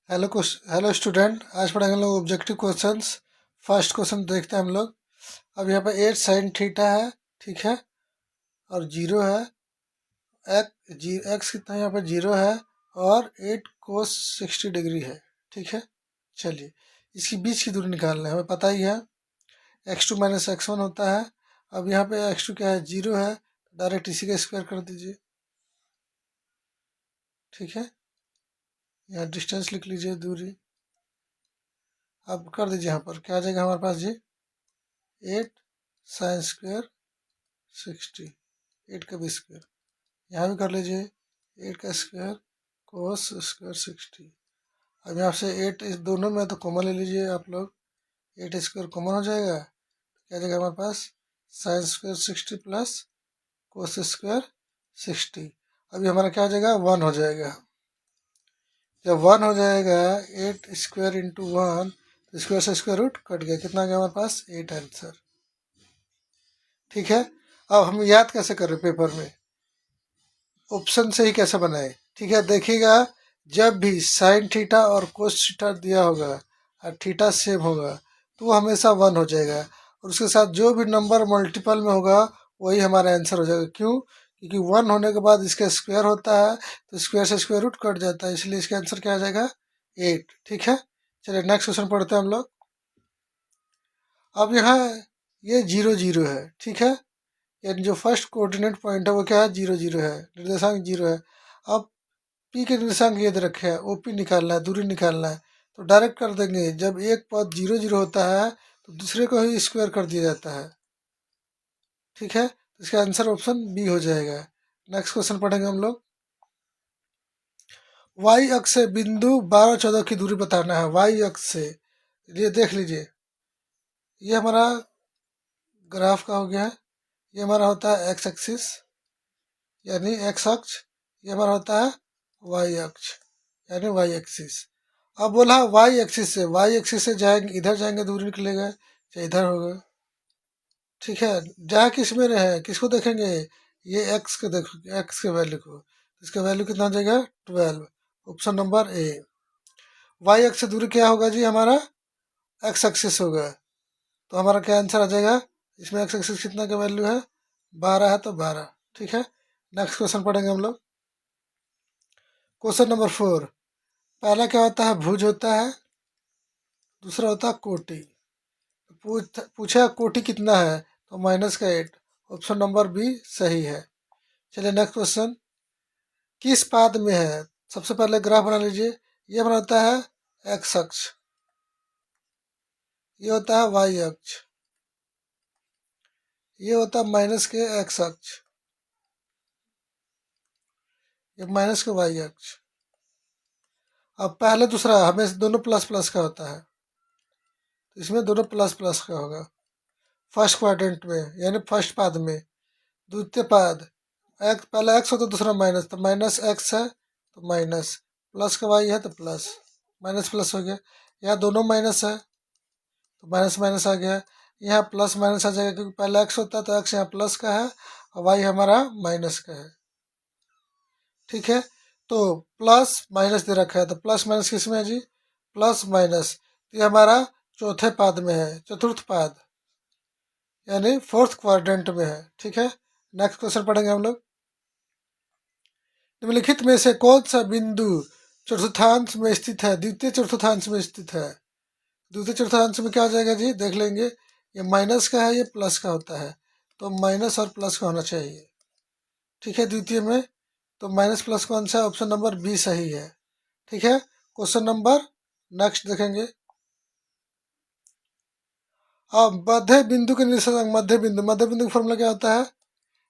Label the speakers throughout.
Speaker 1: Hello student, आज पढ़ेंगे हम लोग ऑब्जेक्टिव क्वेश्चंस। फर्स्ट क्वेश्चन देखते हैं हम लोग। अब यहाँ पे 8 साइन थीटा है, ठीक है, और जीरो है। एक्स कितना है यहाँ पे, जीरो है, और 8 कोस 60 डिग्री है, ठीक है। चलिए, इसकी बीच की दूरी निकालना है, हमें पता ही है x2 माइनस x1 होता है। अब यहाँ पे x2 क्या है, जीरो है, डायरेक्ट इसी का स्क्वायर कर दीजिए, ठीक है। यहाँ डिस्टेंस लिख लीजिए, दूरी। अब कर दीजिए, यहाँ पर क्या आ जाएगा हमारे पास जी, 8 साइन स्क्वायर 60, 8 का भी स्क्वायर। यहाँ भी कर लीजिए, 8 का स्क्वायर कोस स्क्वायर 60। अब यहाँ से 8 इस दोनों में तो कॉमन ले लीजिए आप लोग, 8 स्क्वायर कॉमन हो जाएगा, क्या जाएगा हमारे पास, sine square 60 plus cos square 60। अभी हमारा क्या हो जाएगा, 1 हो जाएगा। जब 1 हो जाएगा, 8 स्क्वायर इंटू 1, तो स्क्वायर से स्क्वायर रूट कट गया, कितना आ गया हमारे पास, 8 आंसर, ठीक है। अब हम याद कैसे कर रहे पेपर में, ऑप्शन से ही कैसे बनाए, ठीक है। देखिएगा, जब भी साइन थीटा और कोस थीटा दिया होगा और थीटा सेम होगा तो वो हमेशा 1 हो जाएगा, और उसके साथ जो भी नंबर मल्टीपल में होगा वही हमारा आंसर हो जाएगा। क्यों? क्योंकि 1 होने के बाद इसका स्क्वायर होता है, तो स्क्वायर से स्क्वायर रूट कट जाता है, इसलिए इसका आंसर क्या आ जाएगा, 8, ठीक है। चलिए नेक्स्ट क्वेश्चन पढ़ते हैं हम लोग। अब यहाँ ये 0 0 है, ठीक है। यानी जो फर्स्ट कोऑर्डिनेट पॉइंट है वो क्या है, 0 0 है, निर्देशांक 0 है। अब पी के निर्देशांक ये दे रखे हैं, ओपी निकालना है, दूरी निकालना है, तो डायरेक्ट कर देंगे। जब एक पद 0 0 होता है तो दूसरे को ही स्क्वायर कर दिया जाता है, ठीक है। तो इसका आंसर ऑप्शन बी हो जाएगा। नेक्स्ट क्वेश्चन पढ़ेंगे हम लोग। वाई अक्ष से बिंदु 12 14 की दूरी बताना है, वाई अक्ष से। ये देख लीजिए, ये हमारा ग्राफ का हो गया है। ये हमारा होता है एक्स एक्सिस, यानी एक्स अक्ष। ये हमारा होता है वाई अक्ष, यानी वाई एक्सिस। अब बोला वाई एक्सिस से, वाई एक्सिस से जाएंगे, इधर जाएंगे दूरी निकलेगा, चाहे इधर होगा, ठीक है। जहाँ किस में रहे, किसको देखेंगे, ये एक्स के देखो, एक्स के वैल्यू को, इसका वैल्यू कितना आ जाएगा, 12, option number A. Y X से दूरी क्या होगा जी, हमारा एक्स एक्सिस होगा, तो हमारा क्या आंसर आ जाएगा, इसमें एक्स एक्सिस कितना का वैल्यू है, 12 है, तो 12, ठीक है। नेक्स्ट क्वेश्चन पढ़ेंगे हम लोग। Question number 4। पहला क्या होता है, भुज होता है, दूसरा होता है कोटि। पूछा कोटि कितना है, तो -8, ऑप्शन नंबर बी सही है। चलिए नेक्स्ट क्वेश्चन। किस पाद में है, सबसे पहले ग्राफ बना लीजिए। ये बनाता है एक्स अक्ष, ये होता है वाई अक्ष, ये होता है माइनस के एक्स अक्ष, ये माइनस के वाई अक्ष। अब पहले दूसरा हमें दोनों प्लस प्लस का होता है, तो इसमें दोनों प्लस प्लस का होगा फर्स्ट क्वाड्रेंट में, यानी फर्स्ट पाद में। द्वितीय पाद, एक्स पहला एक्स हो तो दूसरा माइनस, तो माइनस एक्स है तो माइनस, प्लस का वाई है तो प्लस, माइनस प्लस हो गया। यहाँ दोनों माइनस है तो माइनस माइनस आ गया। यहाँ प्लस माइनस आ जाएगा, क्योंकि पहला एक्स होता है तो एक्स यहाँ प्लस का है और वाई हमारा माइनस का है, ठीक है। तो प्लस माइनस दे रखा है, तो प्लस माइनस किस में है जी, प्लस माइनस, तो ये हमारा चौथे पाद में है, चतुर्थ पाद, यानी फोर्थ क्वाड्रेंट में है, ठीक है। नेक्स्ट क्वेश्चन पढ़ेंगे हम लोग। निम्नलिखित में से कौन सा बिंदु चतुर्थांश में स्थित है, द्वितीय चतुर्थांश में स्थित है। द्वितीय चतुर्थांश में क्या हो जाएगा जी, देख लेंगे। ये माइनस का है, ये प्लस का होता है, तो माइनस और प्लस का होना चाहिए, ठीक है। द्वितीय में तो माइनस प्लस कौन सा है, ऑप्शन नंबर बी सही है, ठीक है। क्वेश्चन नंबर नेक्स्ट देखेंगे। अब मध्य बिंदु के निर्देशांक, मध्य बिंदु, मध्य बिंदु का फॉर्मूला क्या होता है,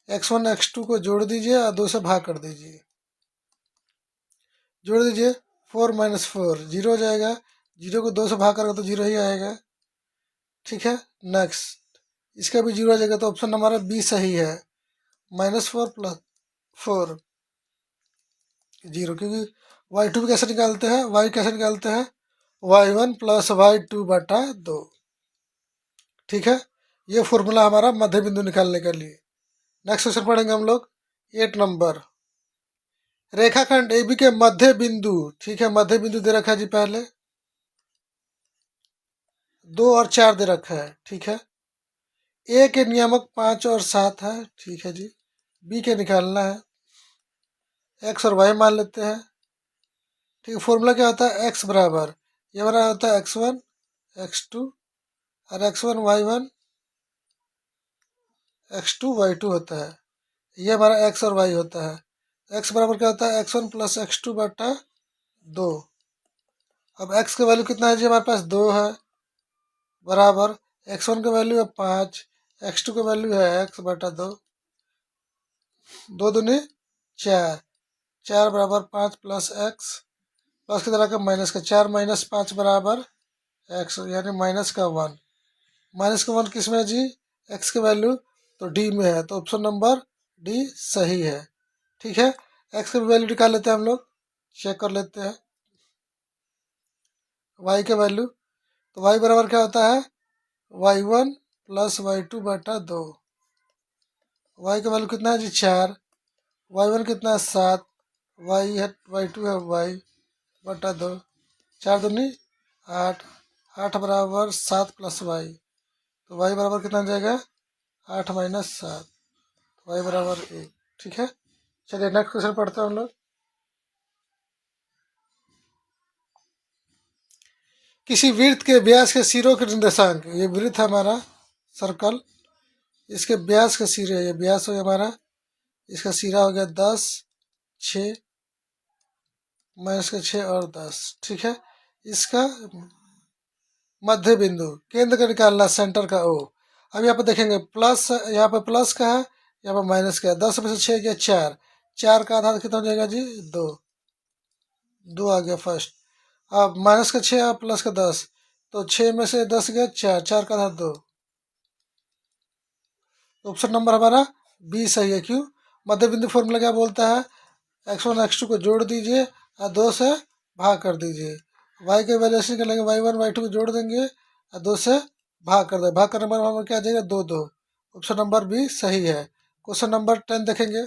Speaker 1: x1 x2 को जोड़ दीजिए और 2 से भाग कर दीजिए, जोड़ दीजिए, 4 - 4 जीरो हो जाएगा, जीरो को 2 से भाग करोगे तो जीरो ही आएगा, ठीक है। नेक्स्ट, इसका भी जीरो आ जाएगा, तो ऑप्शन हमारा बी सही है, -4 + 4 जीरो। क्योंकि y2 भी कैसे निकालते हैं, y कैसे निकालते हैं, y1 + y2 बटा 2, ठीक है। ये फॉर्मूला हमारा मध्य बिंदु निकालने के लिए। नेक्स्ट क्वेश्चन पढ़ेंगे हम लोग, 8 नंबर। रेखाखंड AB के मध्य बिंदु, ठीक है, मध्य बिंदु दे रखा है जी, पहले 2 और 4 दे रखा है, ठीक है। A के नियामक 5 और 7 है, ठीक है जी। B के निकालना है, x और y मान लेते हैं, ठीक है। फॉर्मूला क्या होता है, x बराबर, ये हमारा होता है x1 x2 और x1 y1 x2 y2 होता है। ये हमारा x और y होता है। x बराबर क्या होता है, x1 प्लस x2 बटा 2। अब x का वैल्यू कितना है जी, हमारे पास 2 है, बराबर x1 का वैल्यू है 5, x2 का वैल्यू है x बटा 2, 2 दूनी 4, 4 बराबर 5 प्लस x, प्लस की तरह का माइनस का 4 माइनस 5 बराबर x, यानी माइनस का 1। माइनस का 1 किस में है जी, x की वैल्यू तो d में है, तो ऑप्शन नंबर d सही है, ठीक है। x की वैल्यू निकाल लेते हैं हम लोग, चेक कर लेते हैं y का वैल्यू। तो y बराबर क्या होता है, y1 प्लस y2 बटा 2। y का वैल्यू कितना है जी, 4, y1 कितना है 7, y2 है y बटा 2, 4 दूनी 8, 8 बराबर 7 प्लस y, तो y बराबर कितना हो जाएगा, 8 माइनस 7, y बराबर 1, ठीक है। चलिए नेक्स्ट क्वेश्चन पढ़ते हैं हम लोग। किसी वृत्त के व्यास के सिरों के निर्देशांक, ये वृत्त है हमारा सर्कल, इसके व्यास के सिरे, ये व्यास हो गया हमारा, इसका सिरा हो गया 10, 6 माइनस का 6 और 10, ठीक है। इसका मध्य बिंदु केंद्र का निकालना, सेंटर का ओ। अब यहाँ पर देखेंगे प्लस, यहाँ पर प्लस का है, यहाँ पर माइनस का है। 10 में से 6 गया 4, 4 का आधा कितना हो जाएगा जी, 2, 2 आ गया फर्स्ट। अब माइनस का 6 और प्लस का 10, तो 6 में से 10 गया 4, 4 का आधा 2, तो ऑप्शन नंबर हमारा बी सही है। क्यों, मध्य बिंदु फॉर्मूला क्या बोलता है, x1 x2 को जोड़ दीजिए और 2 से भाग कर दीजिए। y के वैल्यूएशन कर लेंगे, y1 y2 को जोड़ देंगे और 2 से भाग कर देंगे, भाग करने पर हमारे क्या आ जाएगा, 2 2। ऑप्शन नंबर बी सही है। क्वेश्चन नंबर 10 देखेंगे।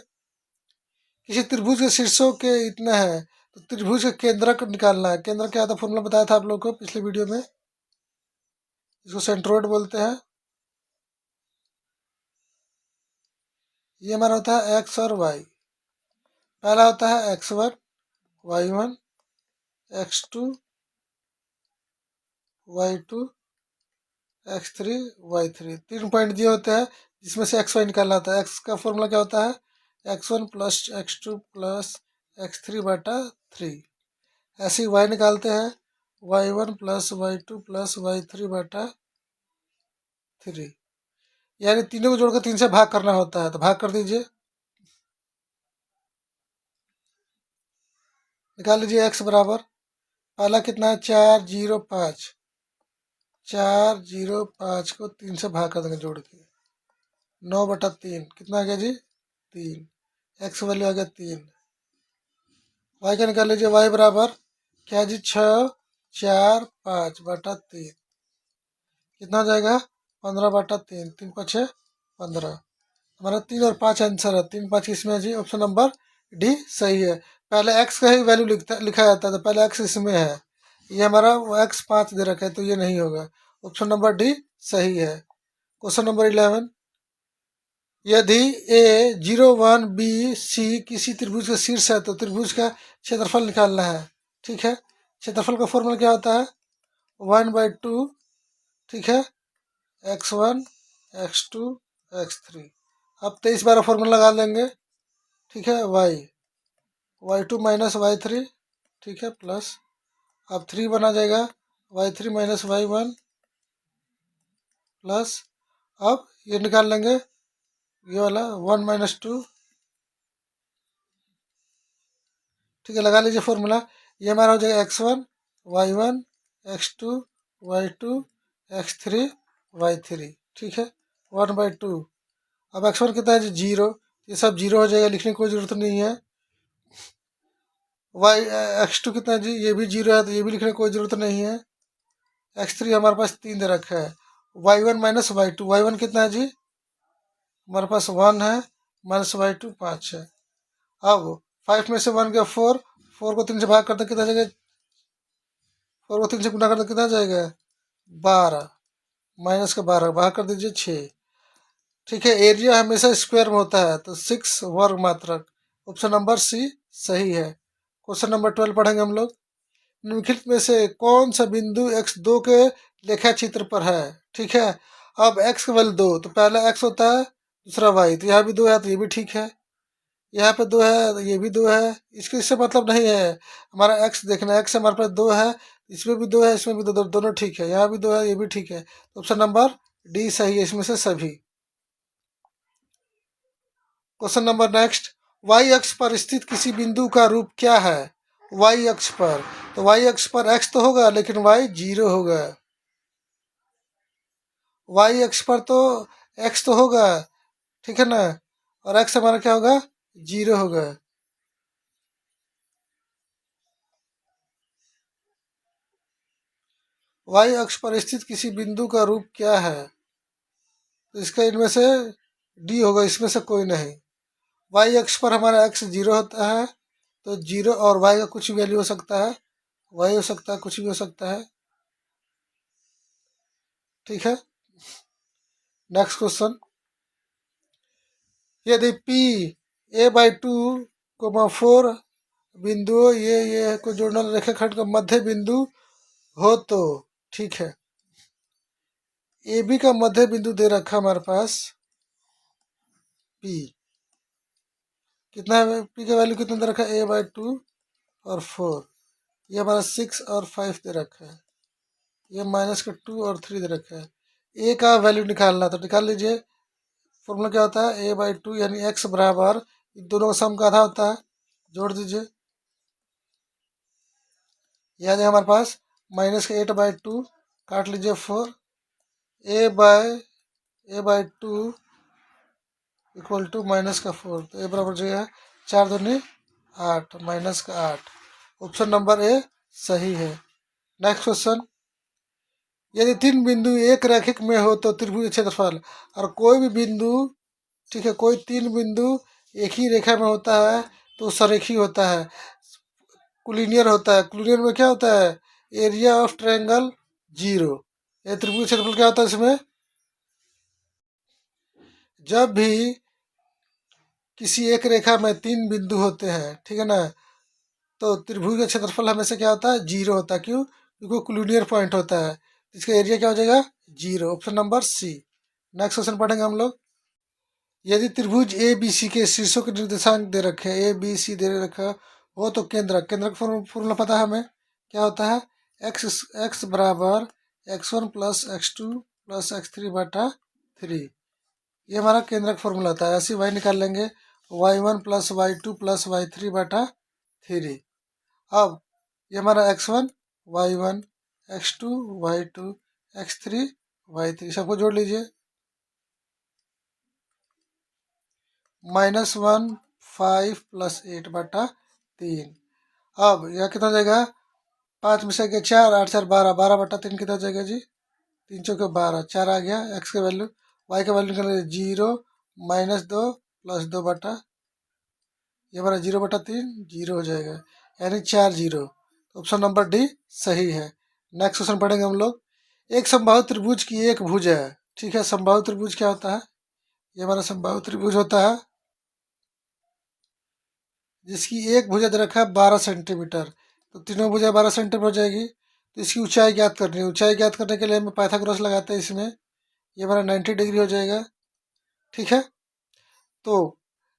Speaker 1: किसी त्रिभुज के शीर्षों के इतना है, तो त्रिभुज के केंद्रक निकालना है। केंद्र क्या था, फॉर्मूला बताया था आप लोग को पिछले वीडियो में, इसको सेंट्रोइड बोलते हैं। ये हमारा होता है एक्स और वाई। पहला होता है x1 y1 x2 y2 x3 y3, 3 point दिए होते हैं जिसमें से xy निकालना होता है। x का फॉर्मूला क्या होता है, x1 plus x2 plus x3 बटा 3। ऐसे ही y निकालते हैं, y1 plus y2 plus y3 बटा 3, यानी तीनों को जोड़कर 3 से भाग करना होता है, तो भाग कर दीजिए, निकाल लीजिए। x बराबर पहला कितना है, 405, 405 को 3 से भाग कर देंगे जोड़ के, 9 बटा 3 कितना आ गया जी, 3। एक्स वैल्यू आ गया 3। वाई का निकाल लीजिए, वाई बराबर क्या जी, 6 4 5 बटा 3 कितना हो जाएगा, 15 बटा 3, 3 5 6 15। हमारा 3 और 5 आंसर है, 3 5 इसमें है जी, ऑप्शन नंबर डी सही है। पहले एक्स का ही वैल्यू लिखा जाता है, तो पहले एक्स इसमें है, ये हमारा एक्स 5 दे रखा है, तो ये नहीं होगा, ऑप्शन नंबर डी सही है। Question number 11। यदि ए 01 बी सी किसी त्रिभुज का शीर्ष है, तो त्रिभुज का क्षेत्रफल निकालना है, ठीक है। क्षेत्रफल का फॉर्मूला क्या होता है, 1/2, ठीक है, x1 x2 x3। अब 23 बार फॉर्मूला लगा लेंगे, ठीक है, y2 माइनस y3, ठीक है, प्लस अब 3 बना जाएगा y3 माइनस y1 प्लस, अब ये निकाल लेंगे, ये वाला 1 माइनस 2, ठीक है, लगा लीजिए फॉर्मूला। ये हमारा हो जाएगा x1 y1 x2 y2 x3 y3, ठीक है, 1/2। अब x1 कितना है जी, 0, ये सब 0 हो जाएगा, लिखने की कोई ज़रूरत नहीं है। y x2 कितना है जी, ये भी 0 है, तो ये भी लिखने की कोई ज़रूरत नहीं है। x3 हमारे पास 3 दे रखा है। y1 माइनस y2, y1 कितना है जी, हमारे पास 1 है, माइनस y2 5 है। अब 5 में से 1 गया 4, 4 को 3 से भाग करते कितना जाएगा, 4 को 3 से गुना करते कितना जाएगा 12, माइनस का 12 भाग कर दीजिए 6। ठीक है, एरिया हमेशा स्क्वायर में होता है तो 6 वर्ग मात्रक, ऑप्शन नंबर सी सही है। क्वेश्चन नंबर 12 पढ़ेंगे हम लोग। निम्नलिखित में से कौन सा बिंदु x2 के लेखा चित्र पर है। ठीक है, अब x का वैल्यू 2, तो पहला x होता है, दूसरा y, तो यहाँ भी 2 है तो ये भी ठीक है, यहाँ पे 2 है तो ये भी 2 है, इससे मतलब नहीं है, हमारा x देखना है, x हमारे पास 2 है, इसमें भी 2 है, इसमें भी 2, दोनों ठीक है, यहाँ भी 2 है ये भी ठीक है, तो ऑप्शन नंबर डी सही है इसमें से सभी। क्वेश्चन नंबर नेक्स्ट, y अक्ष पर स्थित किसी बिंदु का रूप क्या है। y अक्ष पर, तो y अक्ष पर x तो होगा लेकिन y 0 होगा, y अक्ष पर तो x तो होगा, ठीक है ना, और x हमारा क्या होगा 0 होगा। y अक्ष पर स्थित किसी बिंदु का रूप क्या है, तो इसका इनमें से डी होगा, इसमें से कोई नहीं। y अक्ष पर हमारा x 0 होता है, तो 0 और y का कुछ वैल्यू हो सकता है, y हो सकता है, कुछ भी हो सकता है। ठीक है, नेक्स्ट क्वेश्चन, यदि p a/2, 4 बिंदुओं ये को जोड़ने वाले रेखाखंड का मध्य बिंदु हो तो, ठीक है, ए बी का मध्य बिंदु दे रखा हमारे पास P, कितना है P का वैल्यू कितना दे रखा है a/2 और 4, ये हमारा 6 और 5 दे रखा है, ये माइनस का 2 और 3 दे रखा है। ए का वैल्यू निकालना, तो निकाल लीजिए, फॉर्मूला क्या होता है a/2 यानी x बराबर इन दोनों का सम का आधा होता है, जोड़ दीजिए, याद है हमारे पास माइनस का 8/2 काट लीजिए 4, a/2 इक्वल टू माइनस का 4, तो ए बराबर जो है 4 दूनी 8 माइनस का 8, ऑप्शन नंबर ए सही है। नेक्स्ट क्वेश्चन, यदि 3 बिंदु एक रैखिक में हो तो त्रिभुज क्षेत्रफल, और कोई भी बिंदु, ठीक है, कोई 3 बिंदु एक ही रेखा में होता है तो सरेखी होता है, कुलिनियर होता है। कुलिनियर में क्या होता है, एरिया ऑफ ट्रायंगल 0। ये त्रिभुज क्षेत्रफल क्या होता है, इसमें जब भी किसी एक रेखा में 3 बिंदु होते हैं, ठीक है ना, तो त्रिभुज का क्षेत्रफल हमेशा क्या होता है 0 होता है, क्यों, क्योंकि कुलिनियर पॉइंट होता है, इसका एरिया क्या हो जाएगा 0, option number C. Next question पढ़ेंगे हम लोग, यदि त्रिभुज ए बी सी के शीर्षों के निर्देशांक दे रखे हैं, ए बी सी दे रखा हो तो केंद्र का फॉर्मूला पता है हमें, क्या होता है एक्स एक्स बराबर x1 plus x2 plus x3/3, ये हमारा केंद्र का फॉर्मूला होता है। ऐसे वाई निकाल लेंगे, y1 plus y2 plus y3/3। अब ये हमारा x1 y1 x2 y2 x3 y3 सबको जोड़ लीजिए, -1 5 प्लस 8/3। अब यह कितना हो जाएगा, 5 में से गया 4, 8 4 12, 12/3 कितना हो जाएगा जी, 3 चौके 12, 4 आ गया। एक्स का वैल्यू, वाई का वैल्यू निकाल 0 -2 प्लस 2 बटा, ये हमारा 0/3 0 हो जाएगा, यानी 4 0, ऑप्शन नंबर डी सही है। नेक्स्ट क्वेश्चन पढ़ेंगे हम लोग, एक समबाहु त्रिभुज की एक भुजा है, ठीक है, समबाहु त्रिभुज क्या होता है, ये हमारा समबाहु त्रिभुज होता है जिसकी एक भुजा दे रखा है 12 सेंटीमीटर, तो तीनों भुजा 12 सेंटीमीटर हो जाएगी, तो इसकी ऊंचाई ज्ञात करनी है। ऊंचाई ज्ञात करने के लिए हम पाइथागोरस लगाते हैं इसमें, ये हमारा 90 डिग्री हो जाएगा, ठीक है। तो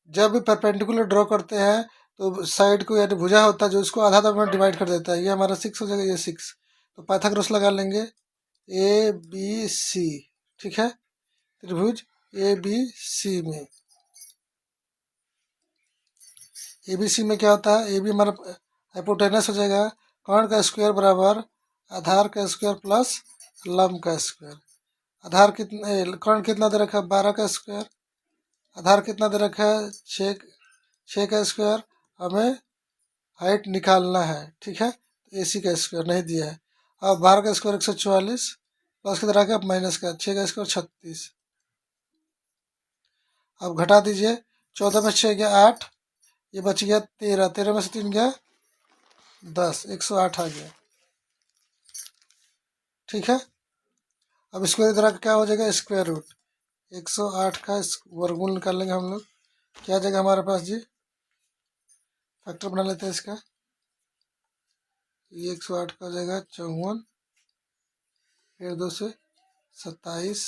Speaker 1: जब भी परपेंडिकुलर ड्रॉ करते हैं तो साइड को यानी भुजा होता है जो उसको आधा आधा में डिवाइड कर देता है, ये हमारा 6 हो जाएगा, ये 6, तो पाइथागोरस लगा लेंगे ए बी सी, ठीक है, त्रिभुज ए बी सी में, ए बी सी में क्या होता है, ए बी हमारा हाइपोटेनस हो जाएगा, कर्ण का स्क्वायर बराबर आधार का स्क्वायर प्लस लंब का स्क्वायर। आधार कितना, कर्ण कितना दे रखा है 12 का स्क्वायर, आधार कितना दे रखा है 6 का स्क्वायर, हमें हाइट निकालना है, ठीक है, ए सी का स्क्वायर नहीं दिया है। अब 12 का स्क्वायर 144 प्लस कितना रखा माइनस का 6 का स्क्वायर 36, अब घटा दीजिए, 14 में 6 गया 8, ये बच गया 13, 13 में से 3 गया 10, 108 आ गया। ठीक है, अब इसको इधर क्या हो जाएगा, स्क्वायर रूट 108 का वर्गमूल निकाल लेंगे हम लोग। क्या आ जाएगा हमारे पास जी, फैक्टर बना लेते हैं इसका। ये 108 का हो जाएगा 54, फिर 2 से 27,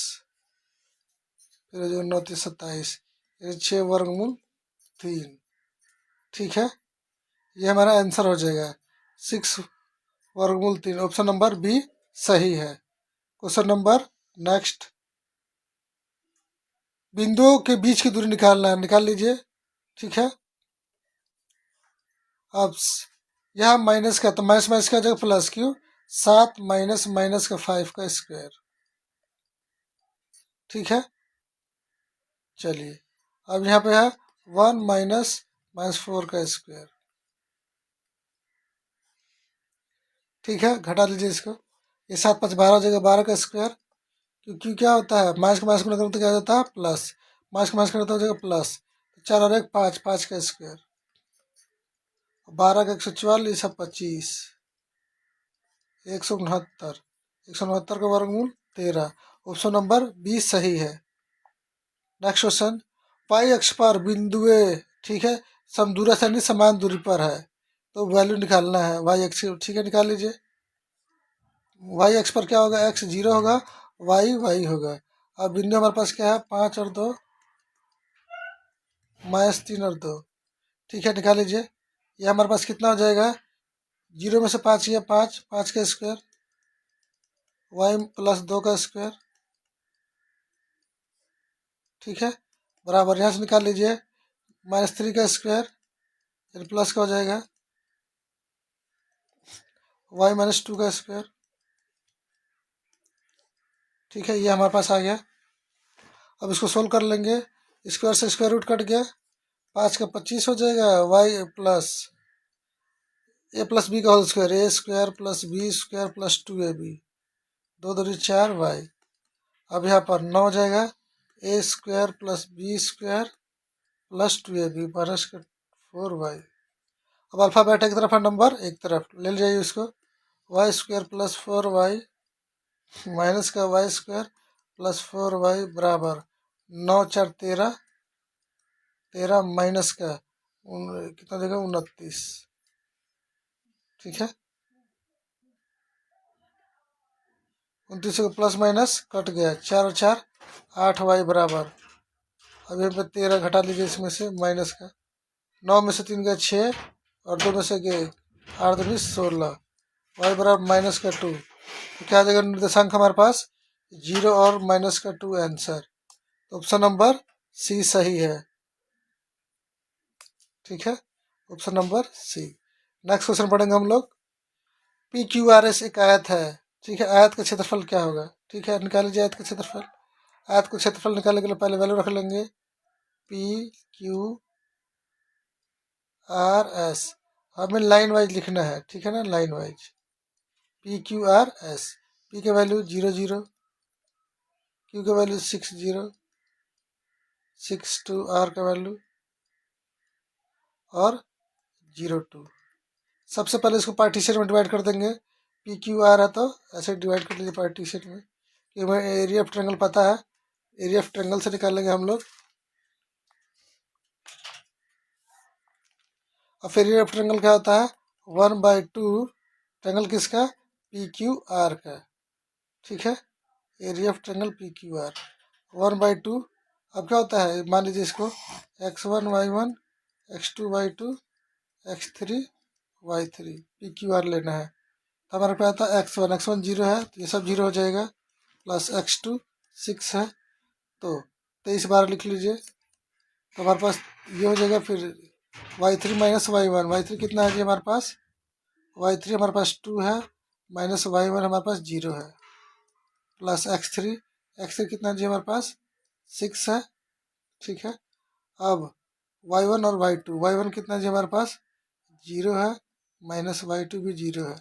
Speaker 1: फिर हो जाएगा 9 से 27, फिर 6 वर्गमूल 3। ठीक है, ये हमारा आंसर हो जाएगा 6 वर्गमूल 3। ऑप्शन नंबर बी सही है। क्वेश्चन नंबर नेक्स्ट, बिंदुओं के बीच की दूरी निकालना है, निकाल लीजिए। ठीक है, अब यहाँ माइनस का, तो माइनस माइनस का जगह प्लस, क्यों, 7 माइनस माइनस का 5 का स्क्वायर। ठीक है, चलिए अब यहाँ पे है 1 माइनस माइनस 4 का स्क्वायर। ठीक है, घटा लीजिए इसको, ये 7 5 12 हो जाएगा 12 का स्क्वायर। क्योंकि क्या होता है, माइनस का माइनस को करो तो क्या हो जाता है प्लस, माइनस का माइनस करो तो हो जाएगा प्लस, 4 और 1 5, 5 का स्क्वायर, 12 का 144 और 25, 169, 169 का वर्गमूल 13। ऑप्शन नंबर 20 सही है। नेक्स्ट क्वेश्चन, पाई अक्ष पर बिंदुए, ठीक है, समदूरा से यानी समान दूरी पर है, तो वैल्यू निकालना है वाई अक्ष। ठीक है, निकाल लीजिए। वाई अक्ष पर क्या होगा, एक्स 0 होगा, वाई वाई होगा। अब बिंदु हमारे पास क्या है, 5 और 2, -3 और 2। ठीक है, निकाल लीजिए। ये हमारे पास कितना हो जाएगा, 0 में से 5 गया 5, 5 का स्क्वायर, वाई प्लस 2 का स्क्वायर। ठीक है, बराबर यहाँ से निकाल लीजिए, -3 का स्क्वायर, फिर प्लस का हो जाएगा वाई -2 का स्क्वायर। ठीक है, ये हमारे पास आ गया। अब इसको सोल्व कर लेंगे, स्क्वायर से स्क्वायर रूट कट गया, 5 का 25 हो जाएगा, y plus a plus b का whole square, a square plus b square plus 2ab, 2 दूनी 4 वाई। अब यहाँ पर 9 हो जाएगा, a square plus b square plus 2ab minus 4y। अब अल्फाबेट एक तरफ है, नंबर एक तरफ ले जाइए उसको, Y square plus 4y minus का वाई स्क्वायर प्लस 4y बराबर 9 4 13, 13 माइनस का कितना देगा 29। ठीक है, 29 को प्लस माइनस कट गया, 4 और 4 8y बराबर, अब यहाँ पे 13 घटा लीजिए इसमें से माइनस का, 9 में से 3 गया 6 और 2 में से गए 8 दूनी 16, वाई बराबर माइनस का 2। तो क्या आ जाएगा निर्देशांक हमारे पास 0 और माइनस का 2 आंसर। तो ऑप्शन नंबर सी सही है। ठीक है, option number C. Next question पढ़ेंगे हम लोग, पी क्यू आर एस एक आयत है। ठीक है, आयत का क्षेत्रफल क्या होगा। ठीक है, निकाल लीजिए आयत का क्षेत्रफल। आयत का क्षेत्रफल निकालने के लिए पहले वैल्यू रख लेंगे, पी क्यू आर एस, हमें लाइन वाइज लिखना है। ठीक है ना, line wise, P Q R S, P के वैल्यू 0 0, क्यू का वैल्यू 6 0, 6 2, आर का वैल्यू और 0 2। सबसे पहले इसको पार्टीशन में डिवाइड कर देंगे, पी क्यू आर है तो ऐसे डिवाइड कर लीजिए पार्टीशन में, कि हमें एरिया ऑफ ट्रायंगल पता है, एरिया ऑफ ट्रायंगल से निकालेंगे हम लोग। और फिर एरिया ऑफ ट्रायंगल क्या होता है, 1/2 ट्रायंगल किसका, पी क्यू आर का। ठीक है, area of triangle P Q R 1/2। अब क्या होता है, मान लीजिए इसको x1 y1, x2 y2, x3 y3, P Q R लेना है। तो हमारे पास आता है x1 0 है, तो ये सब 0 हो जाएगा, प्लस x2 6 है, तो 23 बार लिख लीजिए, तो हमारे पास ये हो जाएगा। फिर y3 माइनस y1, y3 कितना है जी हमारे पास, y3 हमारे पास 2 है, माइनस y1 हमारे पास 0 है, प्लस x3, x3 कितना है जी हमारे पास 6 है। ठीक है, अब y1 और y1 कितना है जी हमारे पास 0 है, माइनस y2 भी 0 है।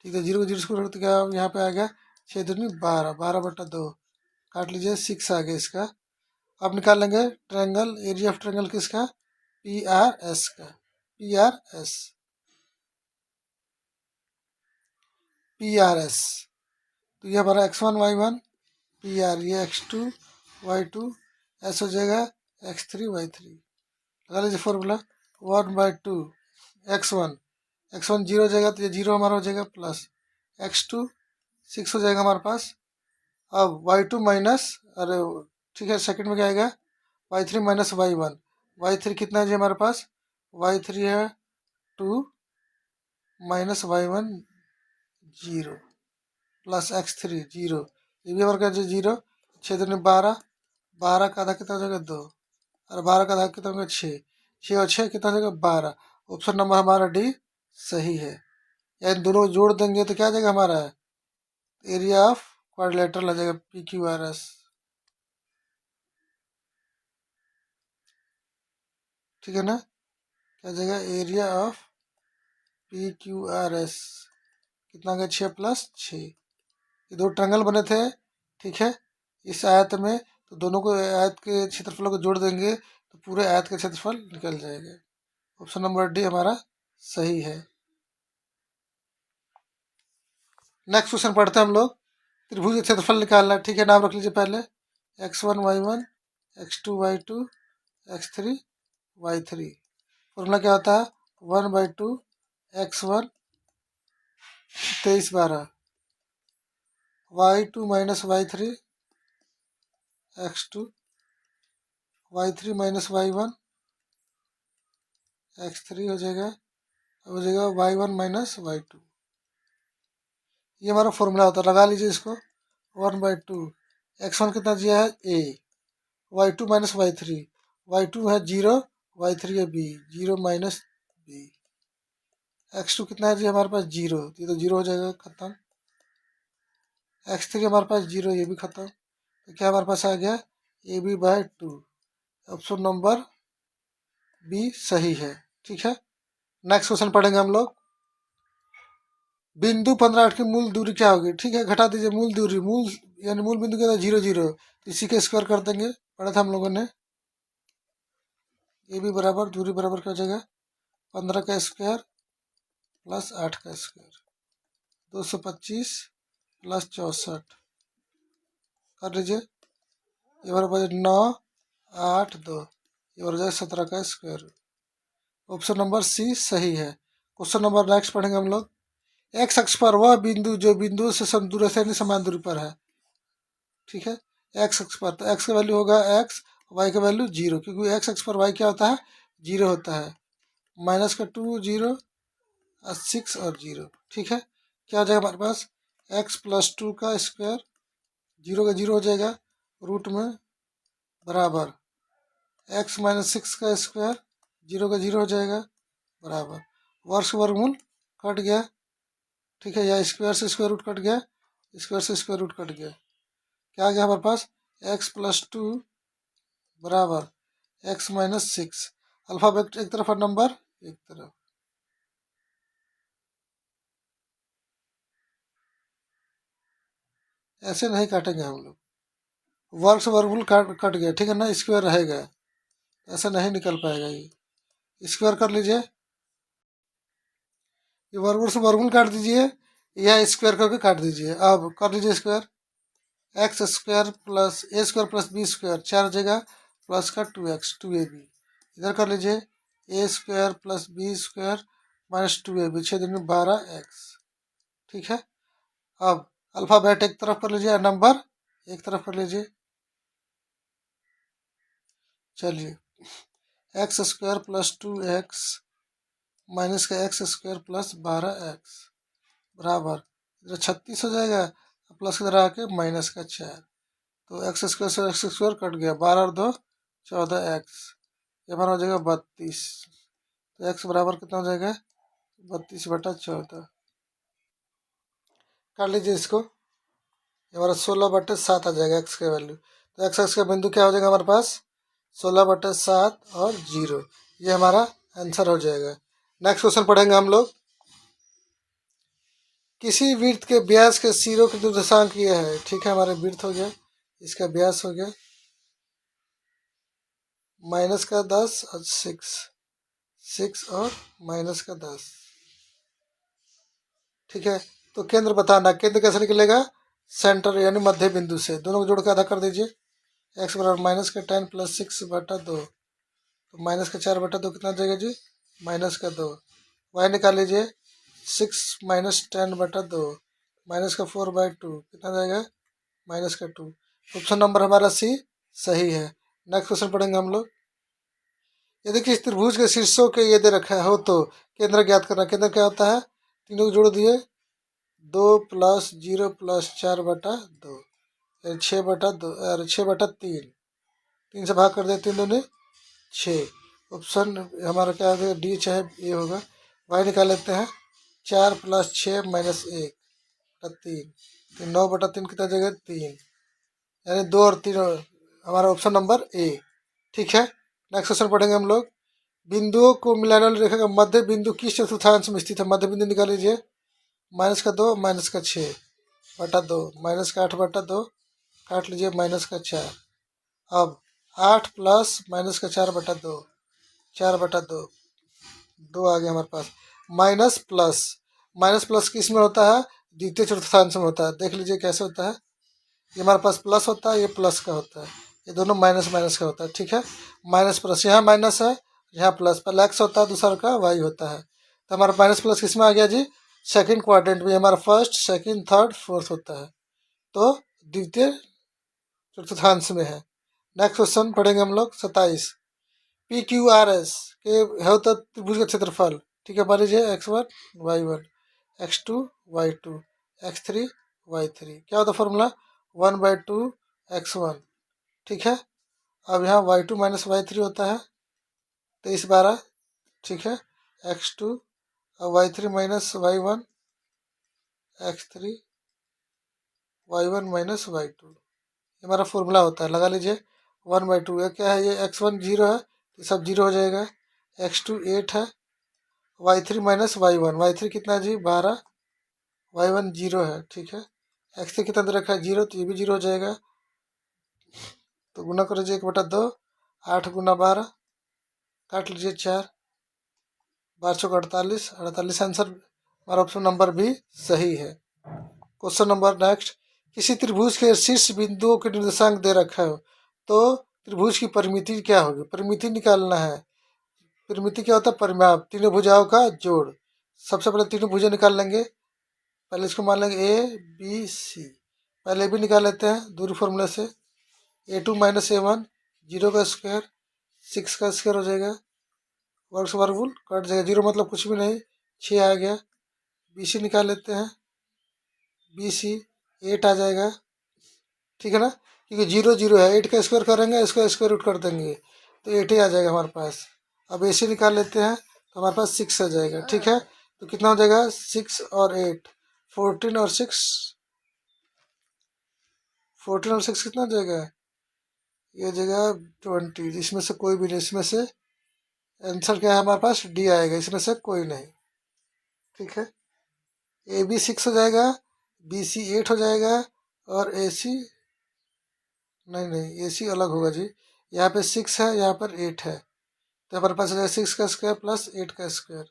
Speaker 1: ठीक है, 0 को 0 से तो क्या यहाँ पे आ गया 6 दूनी 12, 12/2 काट लीजिए, 6 आ गया इसका। अब निकाल लेंगे ट्रायंगल, एरिया ऑफ ट्रायंगल किसका, PRS का, PRS। तो ये हमारा x1 y1 PR, ये x2 y2 S हो जाएगा x3 y3। लगा लीजिए फॉर्मूला 1/2 x1 जीरो हो जाएगा, तो ये जीरो हमारा हो जाएगा, प्लस x2 6 हो जाएगा हमारे पास। अब y2 माइनस, अरे ठीक है, सेकंड में क्या आएगा, y3 माइनस y1। y3 कितना है जी हमारे पास, y3 है 2 माइनस y1 0 प्लस x3 0। ये भी हमारे पास जीरो, 6 दूनी 12, 12 का आधा कितना हो जाएगा 2, और 12 का आधा कितना हो जाएगा 6, 6 और 6 कितना हो जाएगा 12। ऑप्शन नंबर हमारा डी सही है। या इन दोनों को जोड़ देंगे तो क्या आ जाएगा हमारा, एरिया ऑफ क्वाड्रिलेटरल आ जाएगा PQRS। ठीक है ना, क्या आ जाएगा, एरिया ऑफ PQRS कितना आ गया, 6 प्लस 6। ये दो ट्रायंगल बने थे, ठीक है, इस आयत में, तो दोनों को आयत के क्षेत्रफलों को जोड़ देंगे तो पूरे आयत का क्षेत्रफल निकल जाएगा। ऑप्शन नंबर डी हमारा सही है। नेक्स्ट क्वेश्चन पढ़ते हैं हम लोग। त्रिभुज का क्षेत्रफल निकालना है, ठीक है, नाम रख लीजिए पहले, x1 y1 x2 y2 x3 y3। Formula क्या होता है, 1/2 x1 23/12 y2 minus y3 x2 y3 minus y1 x3 हो जाएगा, y1 माइनस y2। ये हमारा फॉर्मूला होता है, लगा लीजिए इसको। 1/2 x1 कितना दिया है a, y2 minus y3, y2 है 0, y3 है b, 0 माइनस b। x2 कितना है जी हमारे पास 0, ये तो 0 हो जाएगा, खत्म। x3 हमारे पास 0, ये भी खत्म। तो क्या हमारे पास आ गया, AB/2। ऑप्शन नंबर बी सही है। ठीक है, नेक्स्ट क्वेश्चन पढ़ेंगे हम लोग। बिंदु 15 की मूल दूरी क्या होगी, ठीक है, घटा दीजिए मूल दूरी, मूल यानी मूल बिंदु क्या था 0 0, इसी के स्क्वायर कर देंगे, पढ़ा था हम लोगों ने। ये भी बराबर, दूरी बराबर क्या हो जाएगा, 15 का स्क्वायर प्लस 8 का स्क्वायर, 225 प्लस 64 कर लीजिए। ये बराबर 9 8 2, ये बराबर 17 का स्क्वायर। ऑप्शन नंबर सी सही है। क्वेश्चन नंबर नेक्स्ट पढ़ेंगे हम लोग। एक्स अक्ष पर वह बिंदु जो बिंदु से दूर से समान दूरी पर है, ठीक है, एक्स अक्ष पर, तो एक्स का वैल्यू होगा एक्स, वाई का वैल्यू 0, क्योंकि एक्स अक्ष पर वाई क्या होता है 0 होता है, माइनस का 2 0 और 6 और 0। ठीक है, क्या हो जाएगा हमारे पास, एक्स प्लस 2 का स्क्वायर, 0 का 0 हो जाएगा, रूट में बराबर एक्स माइनस 6 का स्क्वायर, 0 का 0 हो जाएगा, बराबर वर्ग वर्गमूल कट गया, ठीक है, या स्क्वायर से स्क्वायर रूट कट गया, स्क्वायर से स्क्वायर रूट कट गया, क्या आ गया हमारे पास, एक्स प्लस 2 बराबर एक्स माइनस 6। अल्फाबेट एक तरफ और नंबर एक तरफ। ऐसे नहीं काटेंगे हम लोग, वर्ग से वर्गमूल कट गया, ठीक है ना, स्क्वायर रहेगा, ऐसा नहीं निकल पाएगा। ये स्क्वायर कर लीजिए, ये वर्गमूल से वर्गमूल काट दीजिए, या स्क्वायर करके काट दीजिए। अब कर लीजिए square, x square plus a square plus b square 4 जगह, प्लस का 2x 2ab, इधर कर लीजिए a square plus b square minus 2ab, 6 दूनी 12x। ठीक है, अब अल्फाबेट एक तरफ कर लीजिए, नंबर एक तरफ कर लीजिए। चलिए, x square plus 2x minus का एक्स स्क्वायर प्लस 12x बराबर, इधर 36 हो जाएगा, प्लस इधर आके माइनस का 4, तो एक्स स्क्वायर से एक्स स्क्वायर कट गया, 12 और 2 14x, ये हमारा हो जाएगा 32। तो एक्स बराबर कितना हो जाएगा 32/14। कर लीजिए इसको, ये हमारा 16/7 आ जाएगा एक्स का वैल्यू। तो एक्स का बिंदु क्या हो जाएगा हमारे पास 16/7 और 0, ये हमारा आंसर हो जाएगा। नेक्स्ट क्वेश्चन पढ़ेंगे हम लोग। किसी वृत्त के व्यास के सिरों के निर्देशांक ये है, ठीक है, हमारे वृत्त हो गया, इसका व्यास हो गया माइनस का 10 और 6, 6 और माइनस का 10। ठीक है, तो केंद्र बताना। केंद्र कैसे निकलेगा? सेंटर यानी मध्य बिंदु से। दोनों को जोड़ के आधा कर दीजिए। x बराबर माइनस का 10 प्लस 6/2, तो माइनस का 4/2 कितना जाएगा जी? माइनस का 2। y निकाल लीजिए। 6 माइनस 10/2 माइनस का 4/2 कितना जाएगा? माइनस का 2। ऑप्शन नंबर हमारा सी सही है। नेक्स्ट क्वेश्चन पढ़ेंगे हम लोग। यदि किसी त्रिभुज के शीर्षों के ये दे रखा हो तो केंद्र ज्ञात करना। केंद्र क्या होता है? तीनों को जोड़ दिए। 2 प्लस 0 प्लस 4/2 6/2 और 6/3। 3 से भाग कर दे, 3 दूनी 6। ऑप्शन हमारा क्या होगा? डी चाहे ए होगा। वाई निकाल लेते हैं। 4 प्लस 6 माइनस 1/3, तो 9/3 कितना जगह? 3, यानी 2 और 3 हमारा ऑप्शन नंबर ए। ठीक है, नेक्स्ट क्वेश्चन पढ़ेंगे हम लोग। बिंदुओं को मिलाने वाली रेखा का मध्य बिंदु किस चतुर्थांश में स्थित है? मध्य बिंदु निकाल लीजिए। माइनस का 2 माइनस का 6/2 माइनस का 8/2 काट लीजिए, माइनस का 4। अब 8 प्लस माइनस का 4/2 4/2 2 आ गया हमारे पास। माइनस प्लस, माइनस प्लस किस में होता है? द्वितीय चतुर्थांश में होता है। देख लीजिए कैसे होता है। ये हमारे पास प्लस होता है, ये प्लस का होता है, ये दोनों माइनस माइनस का होता है। ठीक है, माइनस प्लस, यहाँ माइनस है, यहाँ प्लस। पहले एक्स होता है, दूसरा का वाई होता है। तो हमारा माइनस प्लस किस में आ गया जी? सेकंड क्वाड्रेंट में। हमारा फर्स्ट, सेकंड, थर्ड, फोर्थ होता है, तो द्वितीय चतुर्थांश में है। नेक्स्ट क्वेश्चन पढ़ेंगे हम लोग 27। पी क्यू आर एस के है होता त्रिभुज का क्षेत्रफल। ठीक है, मान लीजिए x1 y1 x2 y2 x3 y3। क्या होता है फॉर्मूला? 1/2 x1। ठीक है, अब यहाँ y2 माइनस y3 होता है 23/12। ठीक है, x2 और y3 minus y1 x3 y1 minus y2, ये हमारा फॉर्मूला होता है। लगा लीजिए 1/2। ये क्या है? ये x1 0 है, ये सब 0 हो जाएगा। x2 8 है, y3 माइनस y1 कितना है जी? 12। y1 0 है। ठीक है, x3 कितना दे रखा है? 0, तो ये भी 0 हो जाएगा। तो गुना कर लीजिए 1/2, 8 गुना 12 काट लीजिए 4, 12 48 आंसर हमारा ऑप्शन नंबर भी सही है। Question number next. किसी त्रिभुज के शीर्ष बिंदुओं के निर्देशांक दे रखा हो तो त्रिभुज की परिमिति क्या होगी? परिमिति निकालना है। परिमिति क्या होता है? परिमाप, तीनों भुजाओं का जोड़। सबसे पहले तीनों भुजा निकाल लेंगे। पहले इसको मान लेंगे ए बी सी। पहले भी निकाल लेते हैं दूरी फॉर्मूले से। a2 माइनस a1 0 का स्क्वायर 6 का स्क्वायर हो जाएगा, वर्ग से वर्गमूल कट जाएगा, 0 मतलब कुछ भी नहीं, 6 आ गया। बी सी निकाल लेते हैं। बी सी 8 आ जाएगा। ठीक है ना, क्योंकि 0 0 है, 8 का स्क्वायर करेंगे, इसका स्क्वायर रूट कर देंगे, तो 8 ही आ जाएगा हमारे पास। अब ए सी निकाल लेते हैं, तो हमारे पास 6 आ जाएगा। ठीक है, तो कितना हो जाएगा? 6 और 8 14 और 6 14 और 6 कितना हो जाएगा? ये जगह 20। इसमें से कोई भी नहीं, इसमें से आंसर क्या है हमारे पास? डी आएगा, इसमें से कोई नहीं। ठीक है, ए बी 6 हो जाएगा, बी सी 8 हो जाएगा, और ए सी नहीं नहीं, ए सी अलग होगा जी। यहाँ पे 6 है, यहाँ पर 8 है, तो हमारे पास हो जाएगा 6 का स्क्वायर प्लस 8 का स्क्वायर।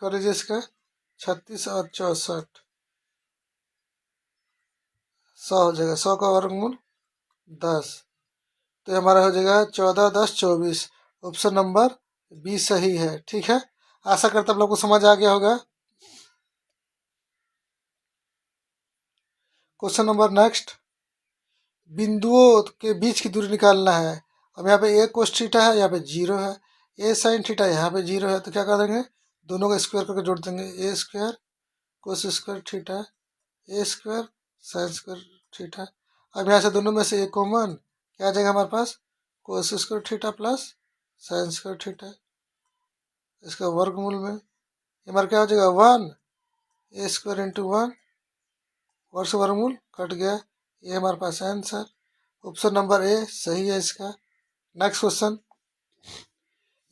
Speaker 1: कर लीजिए इसका 36 और 64 100 हो जाएगा। 100 का वर्गमूल 10, तो हमारा हो जाएगा 14 10 24। ऑप्शन नंबर बी सही है। ठीक है, आशा करता हूँ आप लोग को समझ आ गया होगा। Question number next. बिंदुओं के बीच की दूरी निकालना है। अब यहाँ पे ए कोस थीटा है, यहाँ पे 0 है। ए साइन थीटा यहाँ पे 0 है, तो क्या कर देंगे? दोनों का स्क्वायर करके जोड़ देंगे। ए स्क्वायर कोस स्क्वायर थीटा ए स्क्वायर साइन स्क्वायर थीटा। अब यहाँ से दोनों में से एक कॉमन क्या आ जाएगा हमारे पास? Cos square theta plus sine square theta. इसका वर्गमूल में हमारा क्या हो जाएगा? 1 ए स्क्वायर इंटू 1, वर्ग से वर्गमूल कट गया। ये हमारे पास आंसर ऑप्शन नंबर ए सही है इसका। Next question.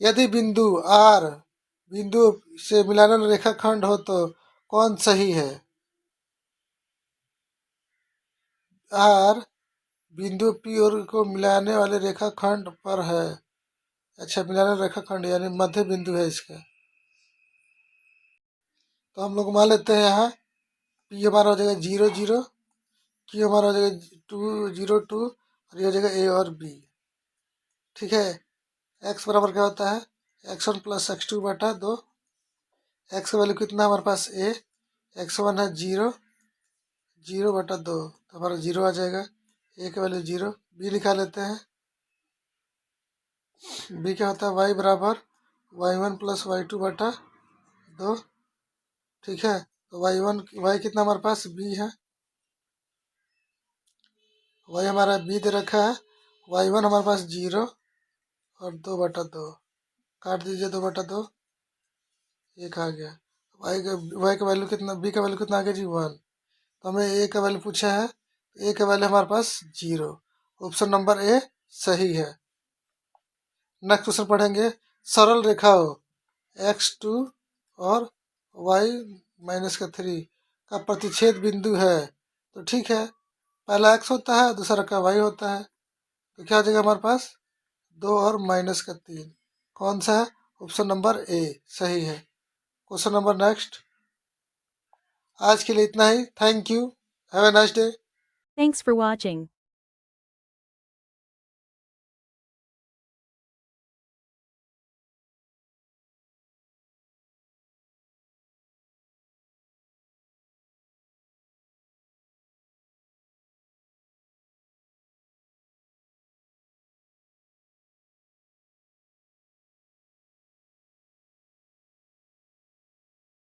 Speaker 1: यदि बिंदु आर बिंदु से मिलाने वाला रेखाखंड हो तो कौन सही है? आर बिंदु पी और को मिलाने वाले रेखाखंड पर है, अच्छा, मिलान रेखाखंड यानी मध्य बिंदु है इसका। तो हम लोग मान लेते हैं यहाँ पी हमारा हो जाएगा 0 0, क्यू हमारा हो जाएगा 2 0 2, और ये हो जाएगा ए और बी। ठीक है, एक्स बराबर क्या होता है, x1 प्लस x2 बटा 2। एक्स का वैल्यू कितना है हमारे पास ए, x1 है 0 0 बटा 2, तो हमारा 0 आ जाएगा। ए का वैल्यू 0। बी निकाल लेते हैं। बी क्या होता है, y बराबर y1 प्लस y2 बटा 2। ठीक है, तो y कितना हमारे पास बी है, y हमारा बी दे रखा है। y1 हमारे पास 0 और 2 बटा 2, काट दीजिए 2 बटा 2, एक आ गया। y का वैल्यू कितना, बी का वैल्यू कितना आ गया जी 1। तो हमें ए का वैल्यू पूछा है, ए का वैल्यू हमारे पास 0। ऑप्शन नंबर ए सही है। नेक्स्ट क्वेश्चन पढ़ेंगे। सरल रेखा हो x2 और y-3 का प्रतिच्छेद बिंदु है, तो ठीक है, पहला x होता है, दूसरा का y होता है, तो क्या हो जाएगा हमारे पास 2 और -3। कौन सा है, ऑप्शन नंबर ए सही है। Question number next. आज के लिए इतना ही। Thank you, have a nice day.
Speaker 2: Thanks for watching.